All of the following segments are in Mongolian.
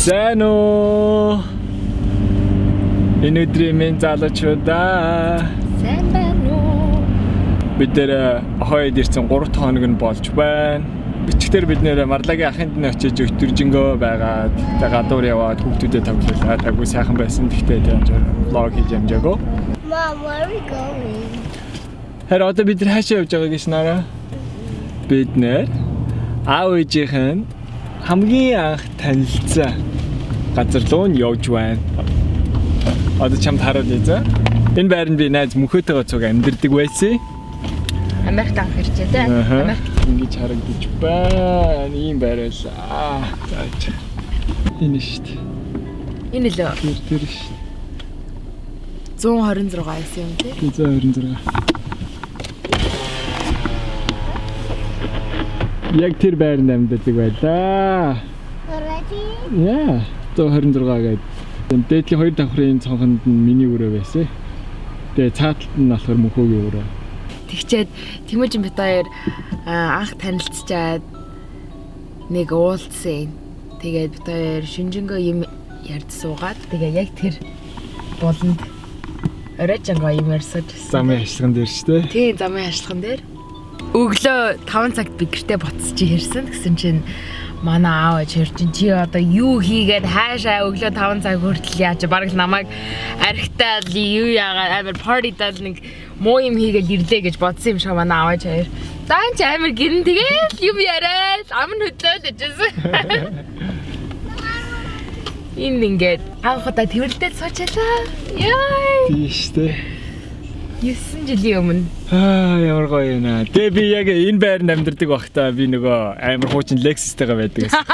Sano Өнөөдрийн минь залуучуудаа сайн байна уу? Бид нэр хойд ирсэн 3 хоног нь болж байна. Өчигдөр бид нэр Марлагийн ахынд нь очиж өтөржингөө байгаад гадуур яваад хүүхдүүдэд тоглуулаад агуу сайхан байсан. Тэгтээ vlog хийж амжаагүй. Mom, where are we going? Харин одоо бид нар хаашаа явж байгаа гэж нараа? Бид нэр аав ээжийнхэн хамгийн анх танилцсан газар руу явж байна. Одоо чамд хараад ийзээ. Энэ байранд би найз мөнхөөтэйгээ цуг амьдэрдэг байсан. Америкт анх ирчээ те. Америкт ингэж харагдаж байна. Ийм байраа. За. Энэ шүү дээ. Энэ лөө Тэр шүү. 126 байсан юм те. 126. Яг тэр байранд амьддаг байлаа. Already? Яа, 126 гэдэг. Дээдлийн 2 давхрын цонхонд нь миний өрөө байсан. Тэгээ цааталт нь болохоор мөнхөөгийн өрөө. Тэгчээд Тэмүүжин бит хоёр анх танилцчаад нэг уулзсан. Тэгээд бит хоёр шинжэнгөө юм ярьж суугаад тэгээ яг тэр болонд оройжангоо юм ярьсаж. Замын ашигхан дээр шүү дээ. Тийм, замын ашигхан дээр. Өглөө 5 цагт би гэртээ буцаж ирсэн. Тэгсэн чинь манай аав чирчин чи одоо юу хийгээд хаашаа өглөө 5 цаг хүртэл яаж бараг намайг архитал юу яагаад амар партидал нэг муу юм хийгээл ирлээ гэж бодсон юм шиг манай аав чир. Даан ч амар гин тэгээд юм яриад ам нь хөдлөөд ижсэн. Энэ ингээд анхудаа тэрвэрлдээд суучлаа. Яй. Тийш дээ. 9 жилийн өмнө. Ямар гоё юм аа. Тэгээ би яг энэ байранд амьдардаг байхдаа би нөгөө амар хуучин Lexus-тэйгээ байдаг гэсэн.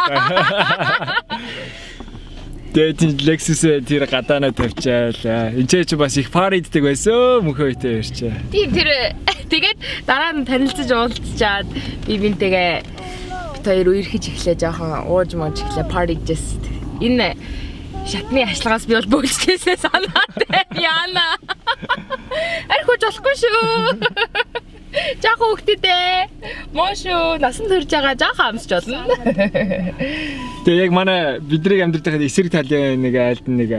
Тэгээд Lexus тэр гадаанаа тавьчаал. Энд ч бас их париддаг байсан мөнхөөтэй ирчээ. Тийм тэр тэгээд дараа нь танилцаж уулзчаад би бинтэйгээ бит хоёр үерхэж эхлэе жоохон ууж мууж эхлэе париджээс. Энэ шатны ашлагаас би бол бөөлжсэй санаад яана. Архиж болохгүй шүү. Жаахан хөвгтөдөө. Моо шүү. Насан турж байгаа жаахан амсч болно. Тэгээ яг манай бидний амьдардаг эсрэг талын нэг айлд нэг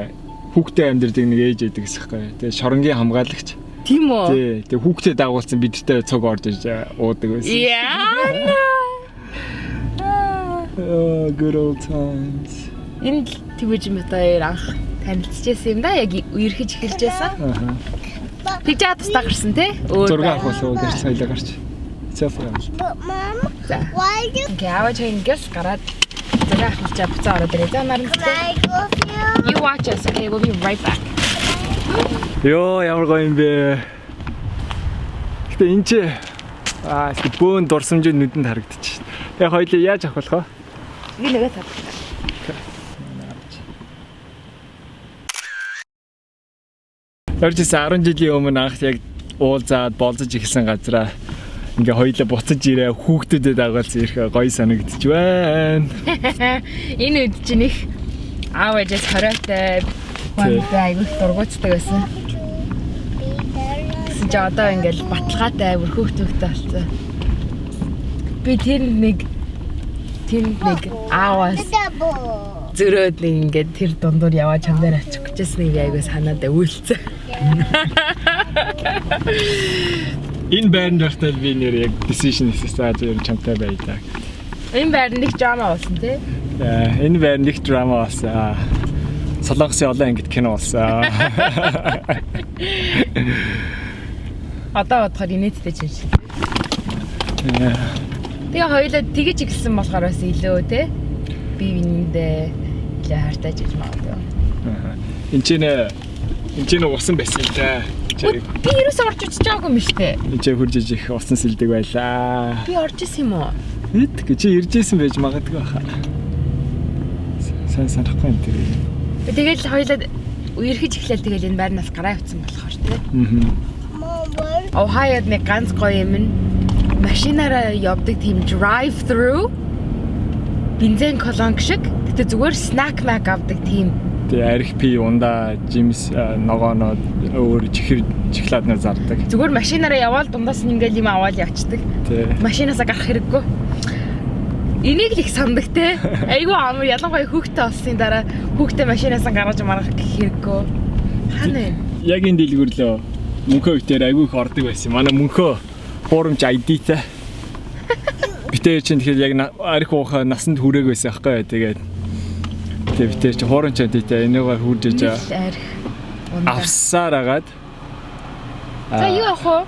хүүхдээ амьдардаг нэг ээж байдаг гэсэн хэрэг. Тэгээ шоронгийн хамгаалагч. Тийм үү? Тий. Тэгээ хүүхдээ дагуулсан бидэртэй цуг орж иж уудаг байсан. Яана. Oh, good old times. Энэ Тэмүүжин бит хоёр анх танилцчихсан юм да. Яг үерхэж эхэлжсэн. Тэгж тусдаа гарсан тий? 6 ах болов уу гэж соёлоо гарч. Цафраа. But Mom, За. why do Окей, аваач ингээс гараад зураг авчаа буцаа ороод ирээ. За наран I go with you? You watch us, okay? We'll be right back. Йоо, ямар гоё юм бэ. Гэтэ энэ чи бөөн дурсамжууд нүдэнд харагдчих. Тэгээ хоёлоо яаж авах болох вэ? Би нэгэ тав. Орчис 10 жилийн өмнө анх яг уулзаад болцож ихсэн газараа ингээ хоёлоо буцаж ирээ хүүхдүүдэд дагуулсан ирэх гоё санагдчих байна. Энэ үед чинь их аав ээжээс хоройтой айгүйх дургуйцдаг байсан. Гэсэн чи одоо ингээл баталгаатай бүр хүүхдүүхтэй болсон. Би тэр нэг ааваас зөрөөд нэг ингээд тэр дундуур яваа чам дээр очих гэжсэн нэг айгүй санаадаа үйлцээ. Энэ байранд байхдаа би нэр яг decision хийсэн зөв чамтай байлаа. Энэ байранд их драма болсон тий? Энэ байранд их драма болсон. Солонгосын олон ангид кино болсон. Одоо бодоход инээдтэй ч юм шиг. Тэгээ хоёулаа тэгэж эхэлсэн болохоор бас илүү тий? Би биндээ илүү хайртай гэж магадгүй. Энд чинь усан байсан л да. Би ерөөсөө орж үзэж байгаагүй юм шүү дээ. Энд чинь хурж иж их усан сэлдэг байлаа. Би орж исэн юм уу? Эд чи ирж исэн байж магадгүй хаа. Сайн санахгүй юм тэр. Тэгэл хоёулаа үерхэж эхлээл тэгэл энэ байрнаас гараа явцсан болохоор тий. Mom, where? Ohio'д нэг ганц гоё юм нь машинаараа явдаг тийм drive through бензин колонк шиг гэтээ зүгээр snack mac авдаг тийм. Тэгээ арх пи ундаа жимс ногооноо өөр чихлааднаар зардаг. Зүгээр машинаараа яваал дундаас нь ингээл юм аваад явцдаг. Тий. Машинаасаа гарах хэрэггүй. Энийг л их сандаг те. Айгу амар ялангуяа хүүхдтэй олсны дараа хүүхдтэй машинаас гаргаж маргах гэх хэрэггүй. Хаана вэ? Яг энэ дэлгүүрлөө мөнхөө битээр айгүй их ордог байсан. Манай мөнхөө хуурамч ID-тэй. Битээр чинь тэгэхээр яг арх уухаа насанд хүрээг байсан аахгүй. Тэгээд битээр чинь хуурамч ID-тэй энийгээр хүрдэж Арх. авсаар агаад. За юу авах вэ?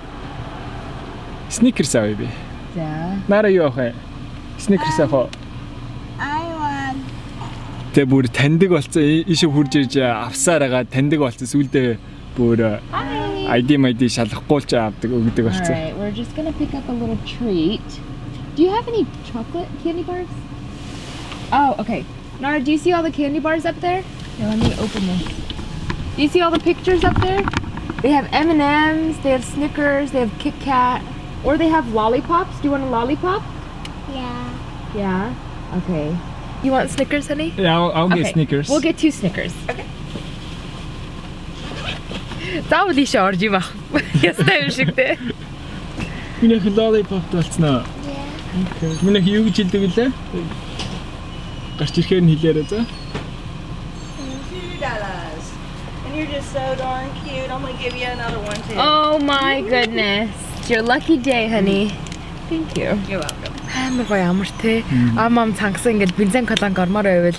Snickers авъя би. За. Нара юу авах вэ? Snickers авах. I want. Тэ бүр таньдаг болсон ийшээ хурж ирж авсаар агаад таньдаг болсон сүулдэ бүр ID шалгахгүй ч авдаг өгдөг болсон. Alright, we're just gonna pick up a little treat. Do you have any chocolate candy bars? Oh, okay. Nara, do you see all the candy bars up there? Here, let me open this. Do you see all the pictures up there? They have M&Ms, they have Snickers, they have Kit Kat, or they have lollipops. Do you want a lollipop? Yeah. Yeah. Okay. You want Snickers, honey? Yeah, I'll get Snickers. We'll get 2 Snickers. Okay. Заавал ийшээ орж юм ах. Ястай юм шиг те. Минийх lollipop болцноо. Yeah. Минийх юу гэж хэлдэг лээ? Гарч ирэхээр нь хэлээрэй за. $2. And you're just so darn cute. I'm gonna give you another one too. Oh my goodness. It's your lucky day, honey. Thank you. You're welcome. Амар гоё амар те. Амам цангасан ингээд бензин колонк ормоор байвал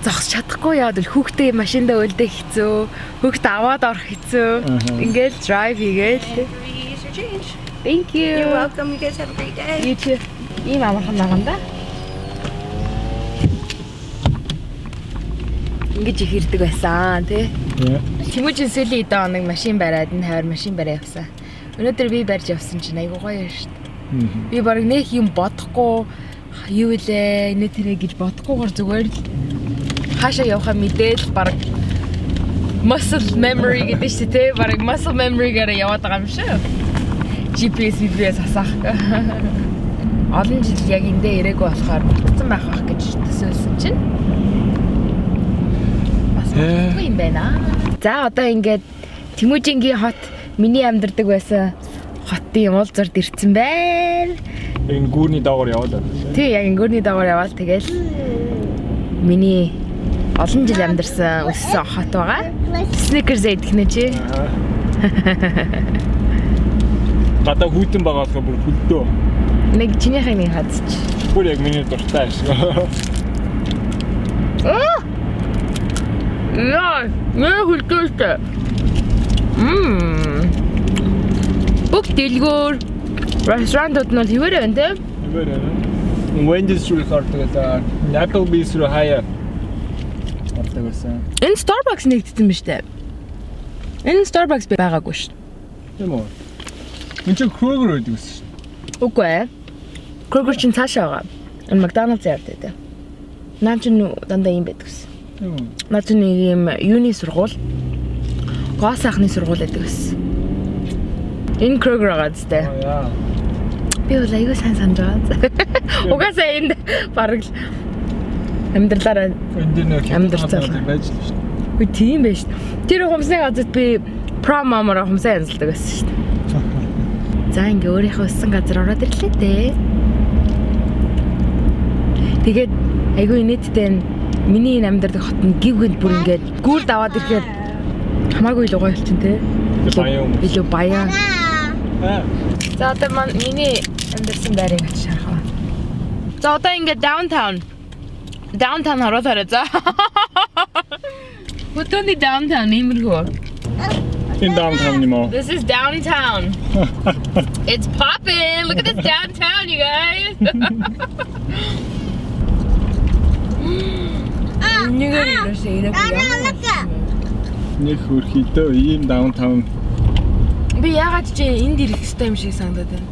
зогсож чадахгүй яад л хүүхдээ машиндаа өлдөө хэцүү. Хүүхдээ аваад орох хэцүү. Ингээд drive хийгээл. And use your change. Thank you. You're welcome. You guys have a great day. You too. Ийм амархан наганда. Ингэж их ирдэг байсан тий. Тэмүүжин сүүлийн 7 хоног машин бариад энэ хавар машин бариа явсан. Өнөөдөр би барьж явсан чинь айгуу гоё шүү дээ. Би баг нэг юм бодохгүй юу вэ нэ тэрэ гэж бодохгүйгээр зүгээр л хаашаа явахаа мэдээл баг muscle memory гэдэг чинь тий баг muscle memory-гээр яваад байгаа юм шүү. GPS асаах. Олон жил яг эндээ ирээгүй болохоор мартсан байх гэж төсөөлсөн чинь. Юм байна. За одоо ингээд Тэмүүжингийн хот миний амьдардаг байсан хотын уулзарт ирсэн байна. Энэ гүүрний доогоор яваад байна. Тий, яг гүүрний доогоор яваад тэгэл миний олон жил амьдарсан өссөн хот байгаа. Snickers идэх нэ чи. Гадаа хүйтэн байгаа болохоор бүр хөлдөө. Нэг чинийхээ нэг хадч. Бүр яг миний дуртай шүү. Яа, нэр хөлдөөстэй. Бүх дэлгүүр ресторантууд нь хэвээр байна те? Хэвээр байна. Wendy's руу хардаг даа. Applebee's руу хаяа. Хардаг байсан. Энэ Starbucks нэгдсэн биз дээ. Энэ Starbucks байгаагүй шүү. Тийм үү? Энд чинь Kroger байдаг гэсэн шүү. Үгүй ээ. Kroger чинь цаашаа байгаа. Энэ McDonald's ярьдаг те. Наа чинь дандаа юм байдаг гэсэн. Тийм үү? Наа чинь нэг юм юуны сургууль. Гоо сайхны сургууль байдаг гэсэн. Энэ Kroger байгаа зү. Яа. Би бол аягүй сайн санаж байгаа. Угаасаа энд бараг амьдралаараа Энд нэг Амьдарцал. байж л шүү. үгүй тийм байж. Тэр хумсны газарт би prom мамаар хумсаа янзалдаг байсан шүү дээ. За ингээ өөрийнхөө өссөн газар ороод ирлээ дээ. Тэгээд айгүй нийтдээ миний энэ амьдардаг хот нь гівгэнд бүр ингээд гүрд аваад ирэхээр хамаагүй л гоё болчихсон те. Баян юм. Илүү баян. Аа. За одоо миний амьдарсан байрыг очиж харах ба. За одоо ингээд downtown хараад хараа за. Хотоны downtown нэмэрхүү. In downtown anymore. This is downtown. It's poppin'. Look at this downtown, you guys. Нэг хөрхийдөө ийм downtown. Би яагаад ч энд ирэх хэрэгтэй юм шиг санагдаад байна.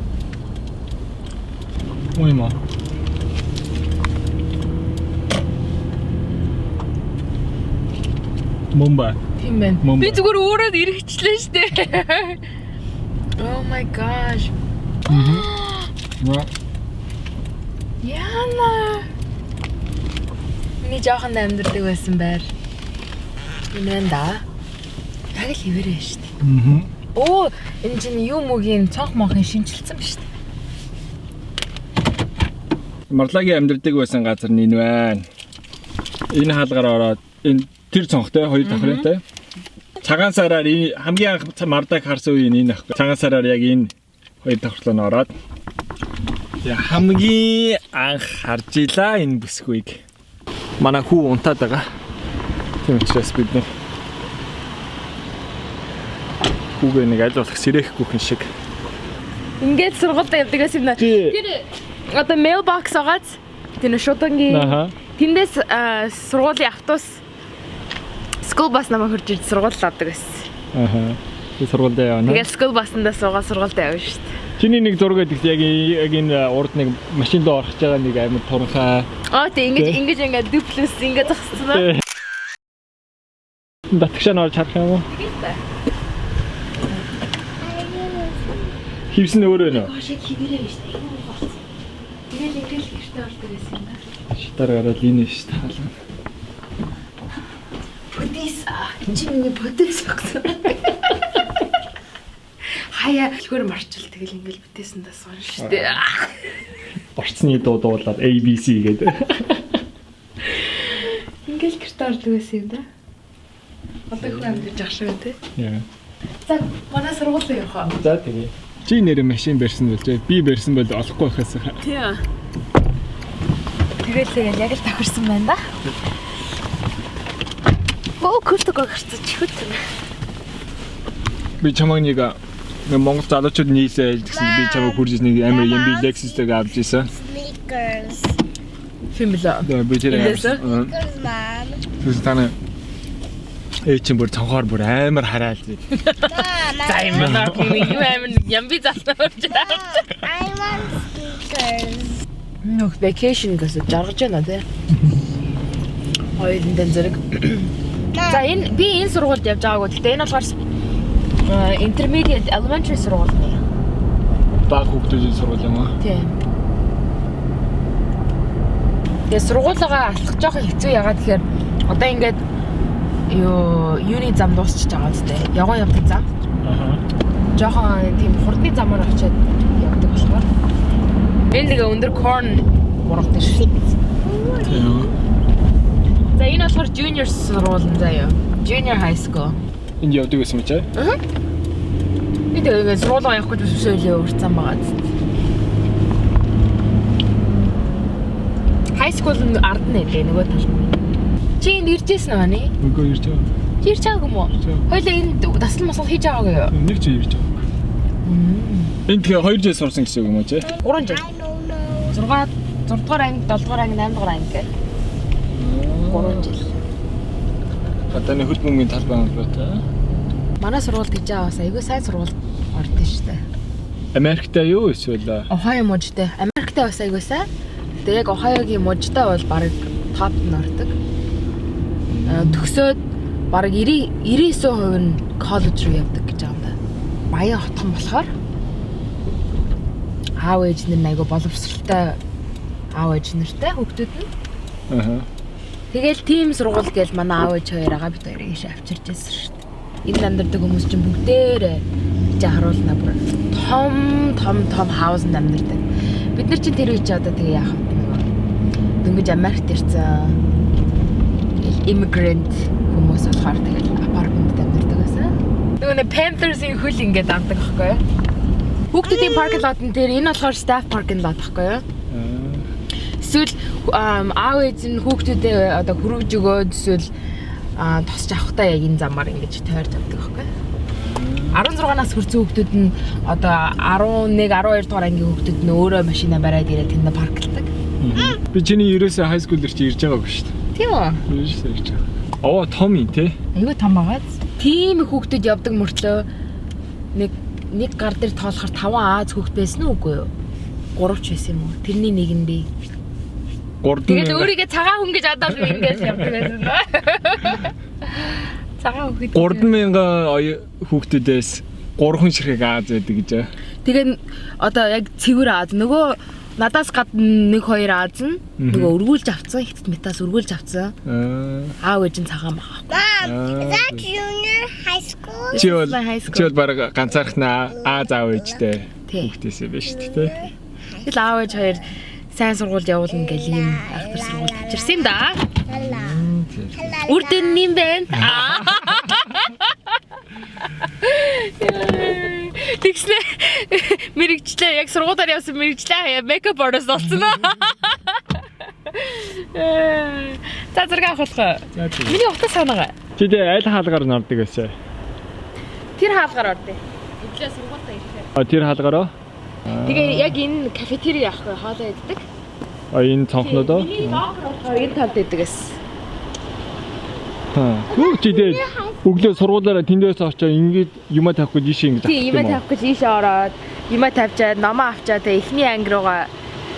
Ой маа. Мумбай. Тийм байна. Мумбай. Би зүгээр өөрөө ирэхчлээ штэ. Oh my gosh. Яна. Миний жоохон амьдэрдэг байсан байр. Энэ байна да. Яг л хэвээрээ штэ. Оо, энэ чинь юу мөгийн цонх монхын шинжилсэн ба штэ. Марлагийн амьдардаг байсан газар нь энэ байна. Энэ хаалгаар ороод энэ тэр цонхтой хоёр давхрынтай. Цагаан сараар энэ хамгийн анх мардаг харсан үе энэ ахгүй. Цагаан сараар яг энэ хоёр давхрлоо нь ороод хамгийн анх харж илаа энэ бүсгүйг. Манай хүү унтаад байгаа. Тийм учраас бид нэг хүүгээ нэг аль болох сэрэхгүй хүн шиг. Ингээд сургуультай явдаг гэсэн юм даа. Тэр одоо mailbox агаад тэр шуудангийн тэндээс сургуулийн автобус school bus намайг хурж ирж сургууль авдаг гэсэн. Тэр сургуультай явна. Тэгээд school bus-ндаа суугаад сургуультай явна шүү дээ. Чиний нэг зураг гэдэг яг энэ урд нэг машинд орох гэж байгаа нэг амар туранхай. Тийм ингээд дуплус ингээд зогссон. Татгшаа норж харах юм уу? Хивсэн өөрөө нөө. Хашиг хивэрээ биш үү? Тэгээд ингээд гэртээ ордог байсан юм да. Шитар гараад энэ ш таалаа. Бүдис чиний бүдис өгсөн. Хаяа хөр марчил тэгэл ингээд битээсэндээ сон штэ. Орцны дуу дуулаад ABC гэдэг. Ингээд гэртээ ордог байсан юм да. Одоо хүн амьдж ах шүү те. Яа. За манай сургууль явах аа. За тэгээ. Чи нэр машин барьсан болж би барьсан бол олохгүй байхаас. Тийм. Тэгэл яг л тохирсон байна да. Куртог гарцаж чихвэт. Би чамайг нэг Монгол залуучууд нийлээ гэсэн би чамайг хурж нэг амар юм би Lexus-тэй авч ийсэн. Sneakers. Фимла. Би тэр Sneakers, mom. Түс таны чинь бүр цонхоор бүр амар хараал зэ. За юм байна. Юу амар ямби залтаа. I want sneakers. Нөх vacation гэсэн жаргаж байна тий. Хоёрын дан зэрэг. За энэ би энэ сургуульд явж байгаагүй. Гэтэ энэ болохоор intermediate elementary сургууль нэ. Баг хүүхдүүдийн сургууль юм аа. Тийм. Тэгээ сургуулигаа алхах жоохон хэцүү ягаад тэгэхээр одоо ингээд юуны зам дуусчихж байгаа үстэй. Явган явдаг зам. Жоохон тийм хурдны замаар очиад явдаг болохоор. Энэ нэг өндөр corn ургадаг шүү. Тийм. За энэ болохоор junior сургууль заяа. Junior high school. Энд явдаг гэсэн мэт аа. Би тэгээд сургуулаа явах гэж өсөөлөө урцсан байгаа зү. High school нь ард нь ээ нөгөө тал. Чи энд иржсэн үү ани? Үгүй ирж байгаа. Чи ирж байгаагүй юм уу? Хоёлаа энд дасгал масгал хийж байгаагүй юу? Нэг ч ирж байгаа. Энд тэгээ 2 жил сурсан гэсэн үг юм уу чи? 3 жил. 6 дугаар анги, 7 дугаар анги, 8 дугаар анги гэх. 3 жил. Одоо нэг хөл бөмбөгийн тал байна уу та? Манай сургуульд хийж байгаа бас айгүй сайн сургууль ордсон шүү дээ. Америктай юу эсвэл Ohio мужтай. Америктай бас айгүй сайн. Тэгээ яг Ohio-гийн мужтай бол баг топ нь ордог. Төгсөөд баг 99% нь коллеж руу явдаг гэж байгаа юм да. Баян хотхон болохоор аав ээж нар айгүй боловсралтай аав ээж нартай хүүхдүүд нь. Тэгэл team сургууль гээл манай аав ээж хоёр байгаа бид хоёрыг ийш авчирч байсан шүү дээ. Энд амьдардаг хүмүүс чинь бүгдээрээ чи харуулна бүр том хаусанд амьдардаг. Бид нар чинь тэр үе чи одоо тэгээ яах вэ? Дөнгөж Америкт ирсэн immigrant хүмүүс болохоор тэгэл апартментд амьдардаг байсан. Нөгөө Panthers-ийн хөл ингээд авдаг байхгүй юу? Хүүхдүүдийн паркинг лот нь тэр энэ болохоор staff parking lot байхгүй юу? Эсвэл аав ээж нь хүүхдүүдээ одоо хөргөж өгөөд эсвэл тосч авахтаа яг энэ замаар ингэж тойрч авдаг байхгүй юу? 16-наас хүрсэн хүүхдүүд нь одоо 11, 12 дугаар ангийн хүүхдүүд нь өөрөө машина бариад ирээд тэнд парклдаг. Би чиний ерөөсөө high school-ээр чи ирж байгаагүй шүү дээ. Тийм үү? Ерөөсөө ирж байгаа. Оо том юм те. Айгүй том байгааз. Тийм хүүхдүүд явдаг мөртлөө нэг гар дээр тоолохоор 5 Аз хүүхд байсан уу үгүй юу? 3 ч байсан юм уу? Тэрний нэг нь би. Тэгээд өөрийгөө цагаан хүн гэж одоо би ингэж явдаг байсан ба. Цагаан хүүхд. 3000 хүүхдүүдээс 3 хүн ширхэг Аз байдаг гэж. Тэгээд одоо яг цэвэр Аз нөгөө надаас гадна 1-2 Аз нь нөгөө өргүүлж авцсан, хятад метаас өргүүлж авцсан. Аав ээж нь цагаан байгаа. Mom, is that junior high school? Чи бол баг ганцаархнаа Аз аав ээжтэй хүүхдээсээ биш үү те. Тэгэл аав ээж хоёр сайн сургууль явуулна гэл ийм ахтар сургууль авчирсан юм да. Hello. Үр дүн юм байна. Тэгснэ мэрэгчлээ яг сургуулиар явсан мэрэгчлээ мейкап артист болсон уу? За зэрэг авахлах. Миний утга санаа. Чи тэ аль хаалгаар нордог байсан? Тэр хаалгаар ордё. Өглөө сургуультаа ирэхээр. Тэр хаалгаараа? Тэгээ яг энэ кафетери явах хоолоо иддэг. Энэ цонхнодоо? Миний локер болохоор энэ талд иддэг гэсэн. Хөө чи тэ өглөө сургуулаараа тэндээс очоо ингээд юмаа тавих гэж ийш ингэж Тийм юмаа тавих гэж ийшээ ороод юмаа тавьчаад номоо авчаад тэгээ эхний анги руугаа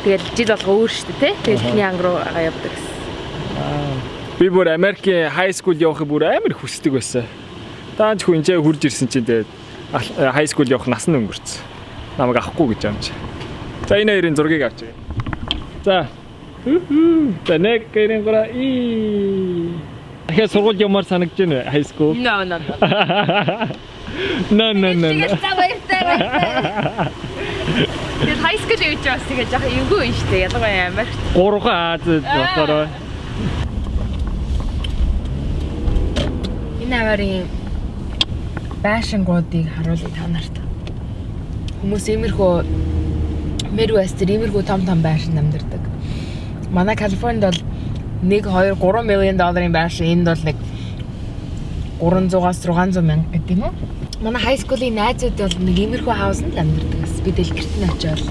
тэгэл жил болго өөр штэ тий. Тэгээ эхний анги руугаа явдаг гэсэн. Би бүр Америкийн хай скул явахыг бүр амар хүсдэг байсан. Тааж хүн инжээ хурж ирсэн чинь тэгээд хай скул явах нас нь өнгөрцөн. Намайг авахгүй гэж юм чи. За энэ хоёрын зургийг авчиг. За. За нэг гэрэн гора дахиад сургууль явмаар санагдаж байна хай скул. No. No. Тэр high school гэж бас тэгээ жаа эвгүй юм штэ ялангуяа Америк. 3 Аз болохоор Энэ аварын байшингуудыг харуулъя та нарт. Хүмүүс иймэрхүү Midwest иймэрхүү том байшин амьдардаг. Манай Калифорнид бол 1-2-3 million долларын байшин, энд бол нэг 300-аас 600 мянга гэдэг юм уу? Манай high school-ийн найзууд бол нэг иймэрхүү хаусанд амьдардаг гэсэн. Би дэлгэрт нь очиод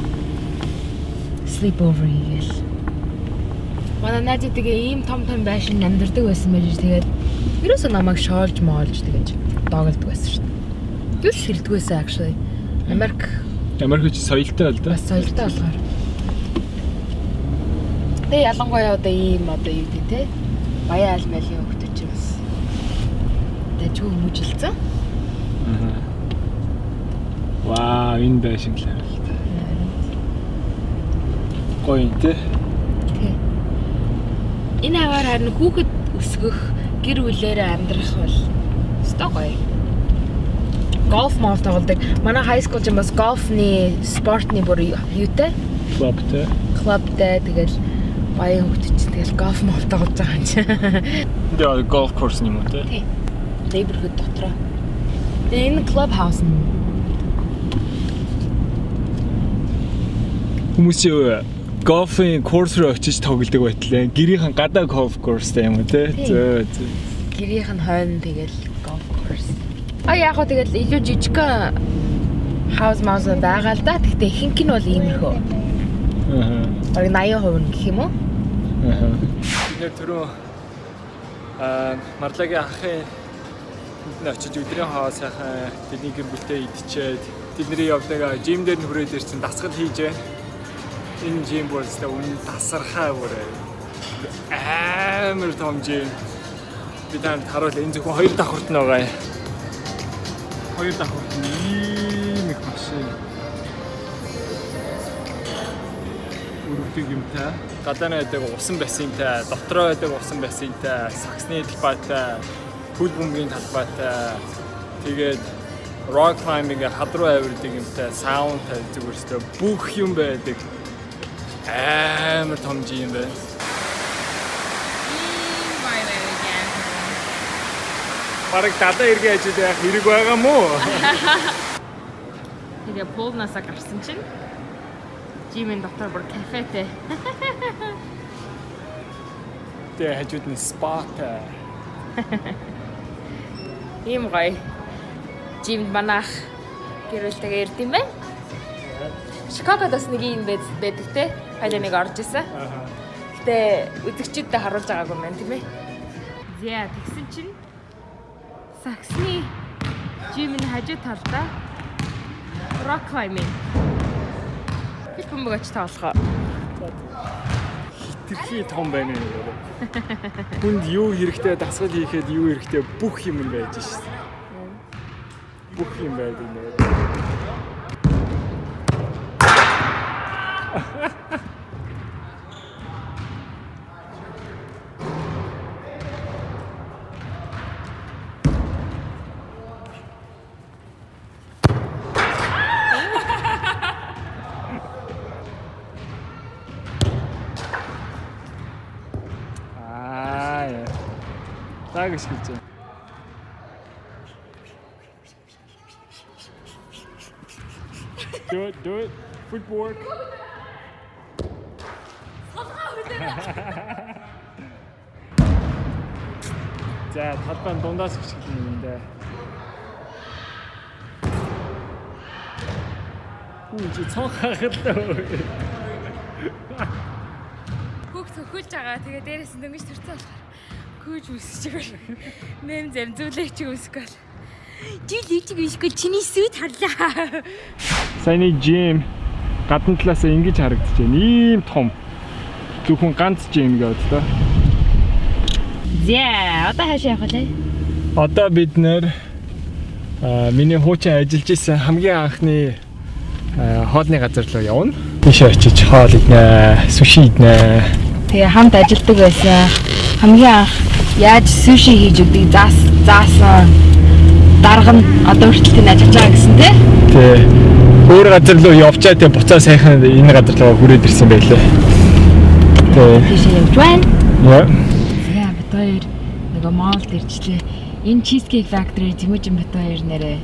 sleepover хийгээл. Манай найзуудгаа ийм том байшин амьдардаг байсан байж тэгээд ерөөсөө намайг шоолж моолж тэгэж доголдог байсан шүү дээ. Юу ч хэлдэг байсан actually. Америкч соёлтой л да. Бас соёлтой болохоор. Тэгээ ялангуяа одоо ийм одоо юу гэдэг те баян альмалийн хөлтөч бас дэжгүй хүмүүжилсэн. Ваа, энэ байшин л байна. Гоё те. Энэ аваар харин хүүхэд өсгөх гэр бүлээрээ амьдрах бол өстой гоё. Golf мол тоглодог. Манай high school ч бас golfны спортны бүр юутай? Клубтэй. Тэгэл баян хөлтөч тэгэл golf мол тоглож байгаа юм чи. Тэгээ golf course юм уу те? Тий. Neighborhood дотроо. Тэгээ энэ clubhouse нь Хүмүүс golf-ийн course руу очиж тоглодог байтал гэрийнхэн гадаа golf course-тай юм уу те? Зөө. гэрийнх нь хойно тэгэл golf course. Яг гоо тэгэл илүү жижигхэн house mouse байгаа л да. Гэхдээ ихэнх нь бол иймэрхүү. Бараг 80% гэх юм уу? Бид түрүү Марлагийн ахын очиж өдрийн хаа сайхан тэдний гэр бүлтэй идчихэд тэдний явдаг жим дээр нүрээд ирсэн дасгал хийж байна. Энэ жим бүрстэй үнэн тасархаа бүр амар том жим. Би танд харуул энэ зөвхөн 2 давхурт нь байгаа. 2 давхурт нь ийм их машин. Үргэлж юмтай. Гадаа байдаг усан бассейнтай, дотроо байдаг усан бассейнтай, саксны талбайтай, хөл бөмбөгийн талбайтай. Тэгээд rock climbing хадруу авирдаг юмтай, саундтай зүгээрстэй бүх юм байдаг. Амар том жим байна. Бараг дадаа иргэ ажил яах хэрэг байгаа мó? Тэгээ пулнасаа гарсан чинь жимийн дотор бүр кафетэй. Тэгээ хажууд нь спатай. Ийм гоё. Жимд манайх гэрэлтэйгээ ирд юм байна. Чикагодос нэг юм байдаг те. Хайлаа нэг орж исэн. Гэтэ үзэгчдэд харуулж байгаагүй юм байна тийм ээ. Зя тэгсэн чинь саксны жимийн хажуу талдаа rock climbing. Бид бөмбөгч таалгаа. Хитрхи том байна юм. Хүнд юу хэрэгтэй дасгал хийхэд юу хэрэгтэй бүх юм байж шээ. Бүх юм байдаг нэ. Цаг гэж хэлж байна. Do it. Footwork. За, талбай дундаас хичгэл юм даа. Чи цонх хахалтай. Хүүхд цохилж байгаа. Тэгээ дээрээс нь дөнгөж төрсөн болохоор гүйж үсэж байгаа. Нэм зэмзүүлэх чи үсэхгүй. Жил үсэхгүй чиний сүд харлаа. Саяны жим гадна талаас ингэж харагдаж байна. Ийм том. Зөвхөн ганц жим гэдэг та. Зэ, одоо хаашаа явах вэ? Одоо бид нэр миний хуучин ажиллаж исэн хамгийн анхны хоолны газар руу явна. Тийш очиж хоол иднэ, суши иднэ. Тэгээ хамт ажилладаг байсан. Хамгийн анх яаж суши хийж өгдөг заасан дарга нь одоо хүртэл тэнд ажиллаж байгаа гэсэн тий. Тий. Өөр газар руу явчаа тэгээ буцаа сайхан энэ газар руу хүрээд ирсэн байлээ. Тий. Тийш явж байна. Яа. Яа, бид хоёр нөгөө Монголд ирчлээ. Энэ Cheesecake Factory Тиможин бит хоёр нэрээ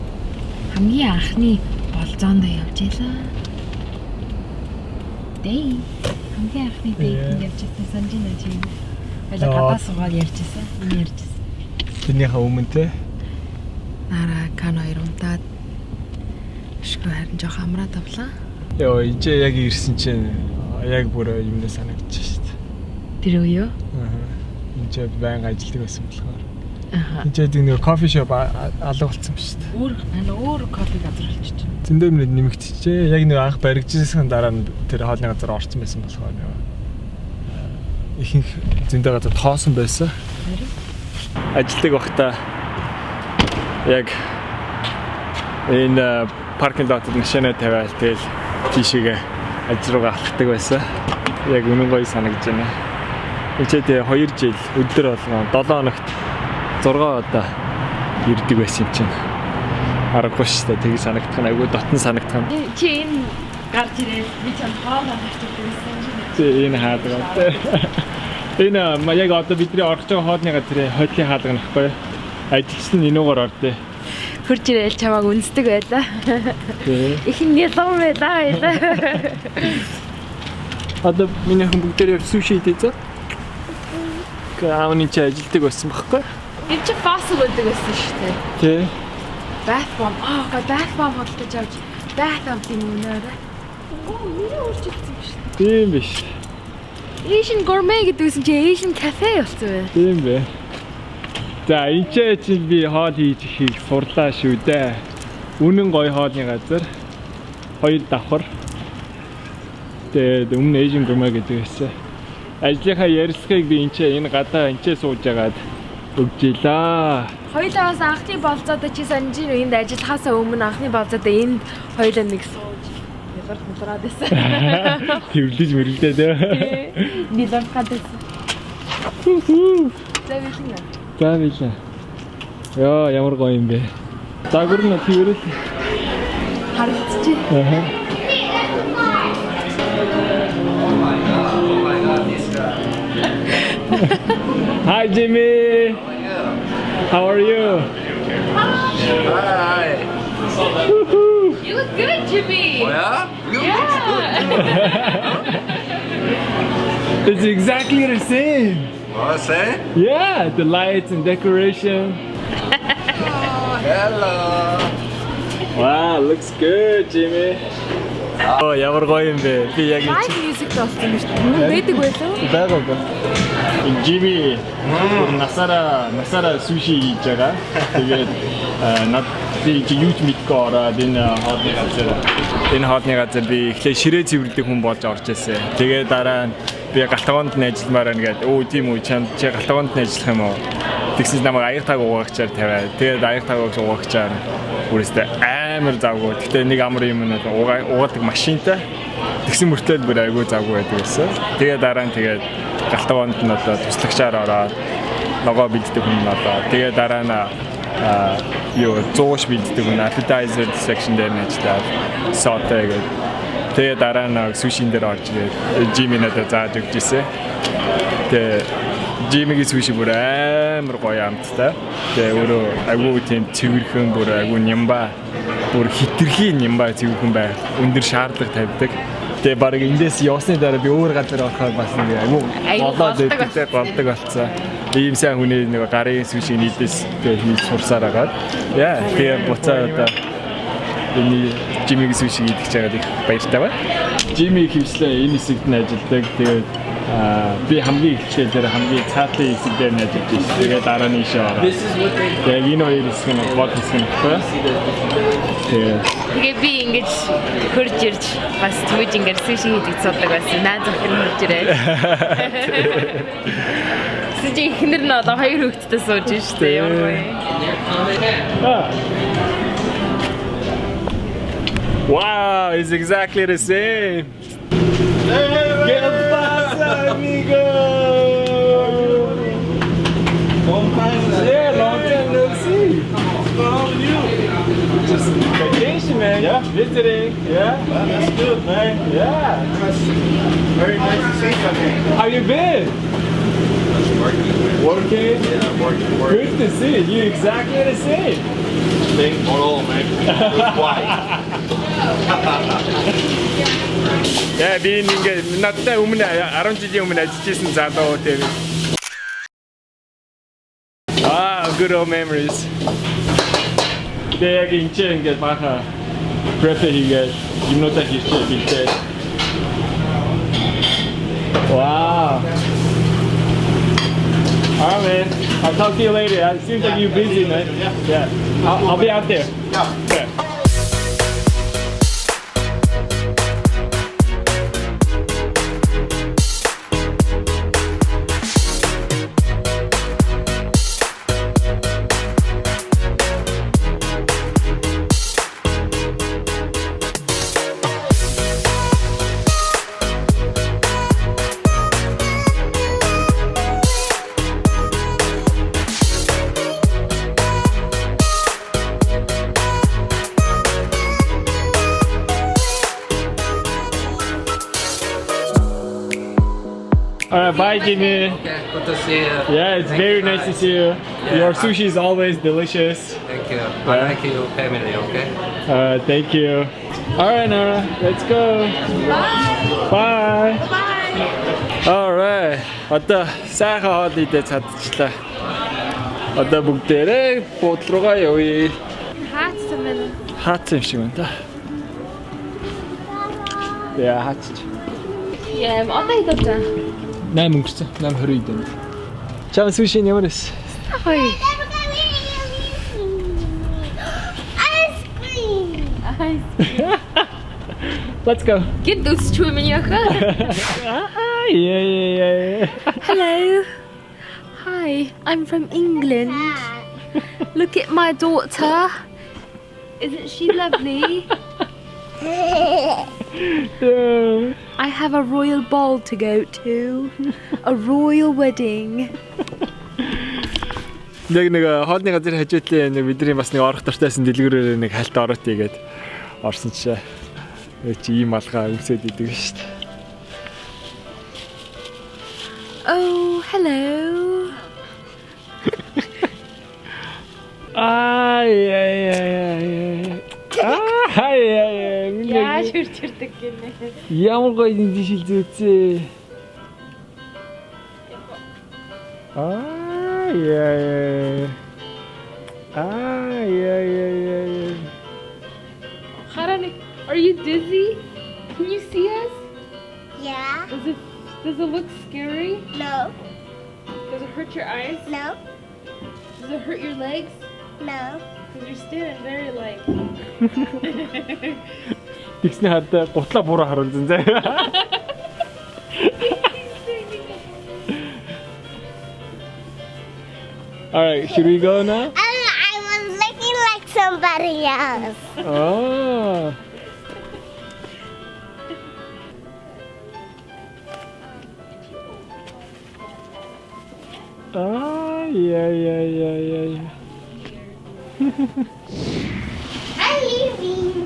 хамгийн анхны болзоонд явж ялаа. Дэй. Хамгийн анхны дэйт явж байсан санаж байна чи. Баялаа гадаас суугаад ярьжсэн. Энэ ярьжсэн. Тэрнийхээ өмнө те. Нара кано иронтаад шгүй харин жоох амраад авлаа. Йоо, ичээ яг ирсэн чинь яг бүр юмнаа санагдчих шүү дээ. Тэр үе юу? Ичээ байнга ажилладаг байсан болохоор. Аха. Ичээ нэг кофе шоп алга болсон ба шүү дээ. Өөр кофе газар болчихсон. Зөндөө минут нэмэгдчихжээ. Яг нэг анх баригдчихсан дараа нь тэр хоолны газар орсон байсан болохоор ихэнх зөндөө газар тоосон байсан. Ажилладаг байхдаа яг энэ паркинг лотод машина тавиал тэгэл тийшээгээ ажил руугаа алхдаг байсан. Яг үнэн гоё санагдаж байна. Ичээд 2 жил өдөр болгоо 7 хоногт 6 удаа ирдэг байсан юм чинь. Аргагүй шүү дээ. Тийг санагдах нь айгүй дотн санагдах нь. Чи энэ гарч ирээд би чам хоол авчихсан байсан. Чи энэ хаадаг. Энэ яг одоо бидний орж байгаа хоолны газрын хойлын хаалга нөхгүй. Ажилч нь энүүгээр ордөө. Хурж ирээл чамааг үнсдэг байлаа. Их нэлом байлаа. Одоо миний хүн бүгдээр суши идэж. Гаавны чи ажилдаг байсан байхгүй? Энэ чи фаст байдаг байсан шүү дээ. Тий. Bath bomb. Bath bomb хөдөлж авч bath bomb юм нэрэ. Нэрээ өөрчлөгдсөн юм шүү дээ. Тийм биш. Asian gourmet гэдгүйсэн чи Asian cafe болсон бай. Тийм бэ. За энэ чи би хоол хийж ихийг сурлаа шүү дээ. Үнэн гоё хоолны газар. 2 давхар. Тэгээд өмнө Asian gourmet гэдэг байсан. Ажлынхаа ярилцлагыг би энэ гадаа сууж агаад өгжээлаа. Хоёулаас анхны болцоодоо чи санаж энд ажиллахаасаа өмнө анхны болцоодоо энд хоёулаа нэг сууж ялгарч байсан. Тэвлэж мөрөлдөө дээ. Нилэн гадсан. За билээ. Яа, ямар гоё юм бэ. Загвар нь тэрэл харагдчих. Hi Jimmy. How are you? Hi. You look good, Jimmy. Oh yeah? It's exactly the same. What say? Yeah, the lights and decoration. Hello. Wow, looks good, Jimmy. Oh, ямар гоё юм бэ. Би яг Live music болсон юм шүү дээ. Байдаг байлаа. байгаа. Jimmy насара суши хийж байгаа. Тэгээд над би YouTube мэдгүй ороод энэ хоолны газар би эхлээ ширээ цэвэрлдэг хүн болж орж ирсэн. Тэгээд дараа нь би галтгоонд нь ажилламаар байна гэдэг. Өө тийм үү чи галтгоонд нь ажиллах юм уу? Тэгсэн намайг аяг таг угаагчаар тавиад. Тэгээд аяг таг угаагчаар үрээстэй амар завгүй. Гэтэ нэг амар юм нь угаадаг машинтай. Тэгсэн мөртлөө бүр айгүй завгүй байдаг гэсэн. Тэгээд дараа нь тэгээд галтгоонд нь одоо туслагчаар ороод лого бэлддэг хүн нь одоо. Тэгээд дараа нь зоош бэлддэг хүн appetizer section дээр нь ажиллаад sauté гэдэг. Тэгээд дараа нь сушин дээр орж ирээд Jimmy надад зааж өгч ирсэн. Тэгээд Jimmy-гийн суши бүр амар гоё амттай. Тэгээ өөрөө агуу тийм цэвэрхэн бүр агуу нямба бүр хитрхи нямба цэвэрхэн бай. Өндөр шаардлага тавьдаг. Тэгээ баг эндээс явсны дараа би өөр газар орохоор бас нэг агуу голдог болцсон. Ийм сайн хүний нэг гарын суши нийтээс хийж сурсаар агаад. Яа, тэгээ буцаа одоо энэ Jimmy-гийн суши идэх чагаад их баяртай байна. Jimmy хөвслээ энэ хэсэгт нь ажилладаг. Тэгээд би хамгийн ихтэй дээр хамгийн цаатын хэсэг дээр нь ажиллаж байна. Тэгээд дараа нь ийшээ ороо. Тэгээд энэ хоёр хэсэг нь бод хэсэг нь байна. Тэгээ би ингэж хурж ирж бас түүж ингэж суши хийдэг цудаг байсан. Наад захир нь хурж ирээ. Сүүж ихнэр нь одоо хоёр хүүхэдтэй сууж штэ ямар гоё. Wow, it's exactly the same. ¿Qué pasa, amigo? Long time no see. Yeah, long time no see. What's going on with you? Just vacation, man. Yeah, visiting. Yeah, that's good, man. Yeah, very nice to see you. How you been? Working? Yeah, working. Good to see you. Exactly the same. Thing on all, man. It's white. Yeah, би ингээ надтай өмнө 10 жилийн өмнө ажиллаж байсан залуу тийм. Good old memories. Тэгээ яг ингээ баха prep хийгээд юмнуудаа хийчихээ бэлдээ. Wow. Alright, man. I'll talk to you later. It seems like you're busy, man. Yeah. I'll be out there. Yeah. Alright, bye Jimmy. Okay, good to see you. Yeah, it's very nice to see you. Your sushi is always delicious. Thank you. I like your family, okay? Thank you. Alright, Nora, let's go. Bye. Bye. Alright. Одоо сайхан хоол идэж чадчихлаа. Одоо бүгдээрээ буудлын руугаа явъя. Хаацсан байна. Хаацсан юм шиг байна та. Яа, хаач. Яа, одоо идэж байгаа. 8 өнгөрсөн. 8:20 идэн. Чам суши ямар эс? Хой. Ice cream. Let's go. Get those two in your car. Yeah. Hello. Hi, I'm from England. Look at my daughter. Isn't she lovely? I have a royal ball to go to. A royal wedding. Нэг хоолны газар хажуутлаа нэг бидний бас нэг орох дуртайсан дэлгүүрээр нэг хальт ороод игээд орсон чишээ. Чи ийм алгаа өмсөд идэг шүү дээ. Oh, hello. Яа шүрчэрдэг гинэ. Ямар гоё энэ дишил зүүцээ. Harani, are you dizzy? Can you see us? Yeah. Does it look scary? No. Does it hurt your eyes? No. Does it hurt your legs? No. Because you're standing very like. Тэгснэ хадаа гутлаа буруу харуулсан зэ. Alright, should we go now? I was looking like somebody else. Oh. Yeah. I'm leaving.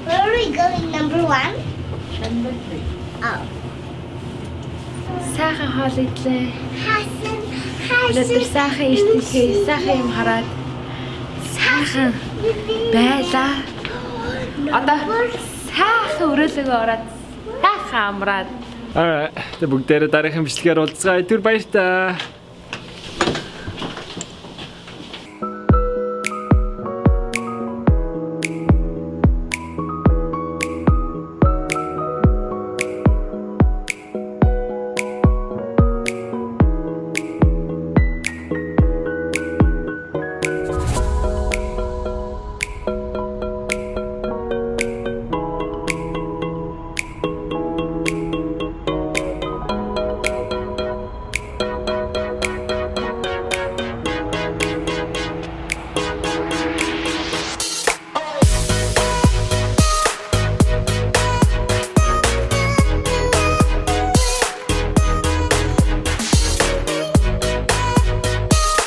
Where are we going? Number 1? Number 3. Oh. Сайхан хоол идлээ. Хасан. Өнөөдөр сайхан ертөнцийн сайхан юм хараад сайхан байлаа. Одоо сайхан өрөөлөгөө ороод сайхан амраад. Alright. Тэг бүгдээрээ дараагийн бичлэгээр уулзъя. Түр баяр та.